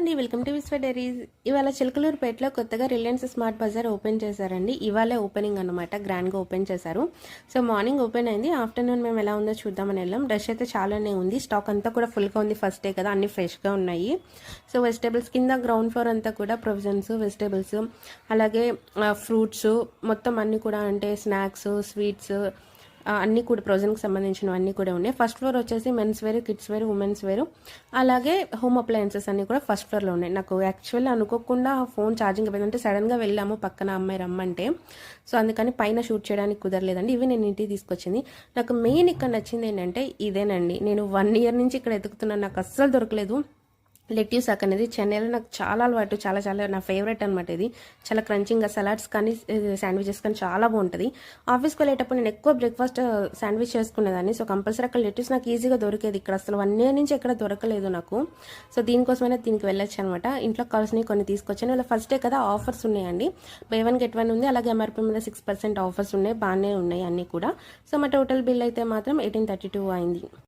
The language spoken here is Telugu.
అండి, వెల్కమ్ టు విశ్వ డైరీస్. ఇవాళ చిలకలూరుపేటలో కొత్తగా రిలయన్స్ స్మార్ట్ బజార్ ఓపెన్ చేశారండి. ఇవాళే ఓపెనింగ్ అనమాట, గ్రాండ్గా ఓపెన్ చేశారు. సో మార్నింగ్ ఓపెన్ అయింది, ఆఫ్టర్నూన్ మేము ఎలా ఉందో చూద్దామని వెళ్ళాం. రష్ అయితే చాలానే ఉంది, స్టాక్ అంతా కూడా ఫుల్గా ఉంది. ఫస్ట్ డే కదా, అన్ని ఫ్రెష్గా ఉన్నాయి. సో వెజిటేబుల్స్ కింద గ్రౌండ్ ఫ్లోర్ అంతా కూడా ప్రొవిజన్స్, వెజిటేబుల్స్, అలాగే ఫ్రూట్స్ మొత్తం అన్నీ కూడా, అంటే స్నాక్స్, స్వీట్స్ అన్నీ కూడా ప్రొవిజన్కి సంబంధించినవి అన్నీ కూడా ఉన్నాయి. ఫస్ట్ ఫ్లోర్ వచ్చేసి men's wear, kids wear, women's wear, అలాగే హోమ్ అప్లయన్సెస్ అన్నీ కూడా ఫస్ట్ ఫ్లోర్లో ఉన్నాయి. నాకు యాక్చువల్లీ అనుకోకుండా ఫోన్ ఛార్జింగ్ అయిపోయిందంటే సడన్గా వెళ్ళాము, పక్కన అమ్మాయి రమ్మంటే. సో అందుకని పైన షూట్ చేయడానికి కుదరలేదండి. ఇవి నేను ఇంటికి తీసుకొచ్చింది. నాకు మెయిన్ ఇక్కడ నచ్చింది ఏంటంటే ఇదేనండి. నేను 1 year నుంచి ఇక్కడ ఎదుగుతున్నాను, నాకు అస్సలు దొరకలేదు. లెట్యూస్ అక్ అనేది చెన్నైలో నాకు చాలా అలవాటు, చాలా చాలా నా ఫేవరెట్ అనమాట. ఇది చాలా క్రంచింగ్గా, సలాడ్స్ కానీ శాండ్విచెస్ కానీ చాలా బాగుంటుంది. ఆఫీస్కి వెళ్ళేటప్పుడు నేను ఎక్కువ బ్రేక్ఫాస్ట్ శాండ్విచ్ చేసుకునేదాన్ని. సో కంపల్సరీ అక్కడ లెట్యూస్ నాకు ఈజీగా దొరికేది. ఇక్కడ అసలు 1 year నుంచి ఎక్కడ దొరకలేదు నాకు. సో దీనికోసమైనా దీనికి వెళ్ళొచ్చు అనమాట. ఇంట్లో కావాల్సినవి కొన్ని తీసుకొచ్చాను. ఇలా ఫస్ట్ డే కదా, ఆఫర్స్ ఉన్నాయండి. బై 1 get 1 ఉంది. అలాగే ఎంఆర్పీ మీద 6% ఆఫర్స్ ఉన్నాయి, బాగానే ఉన్నాయి అన్నీ కూడా. సో మా టోటల్ బిల్ అయితే మాత్రం 1832 అయింది.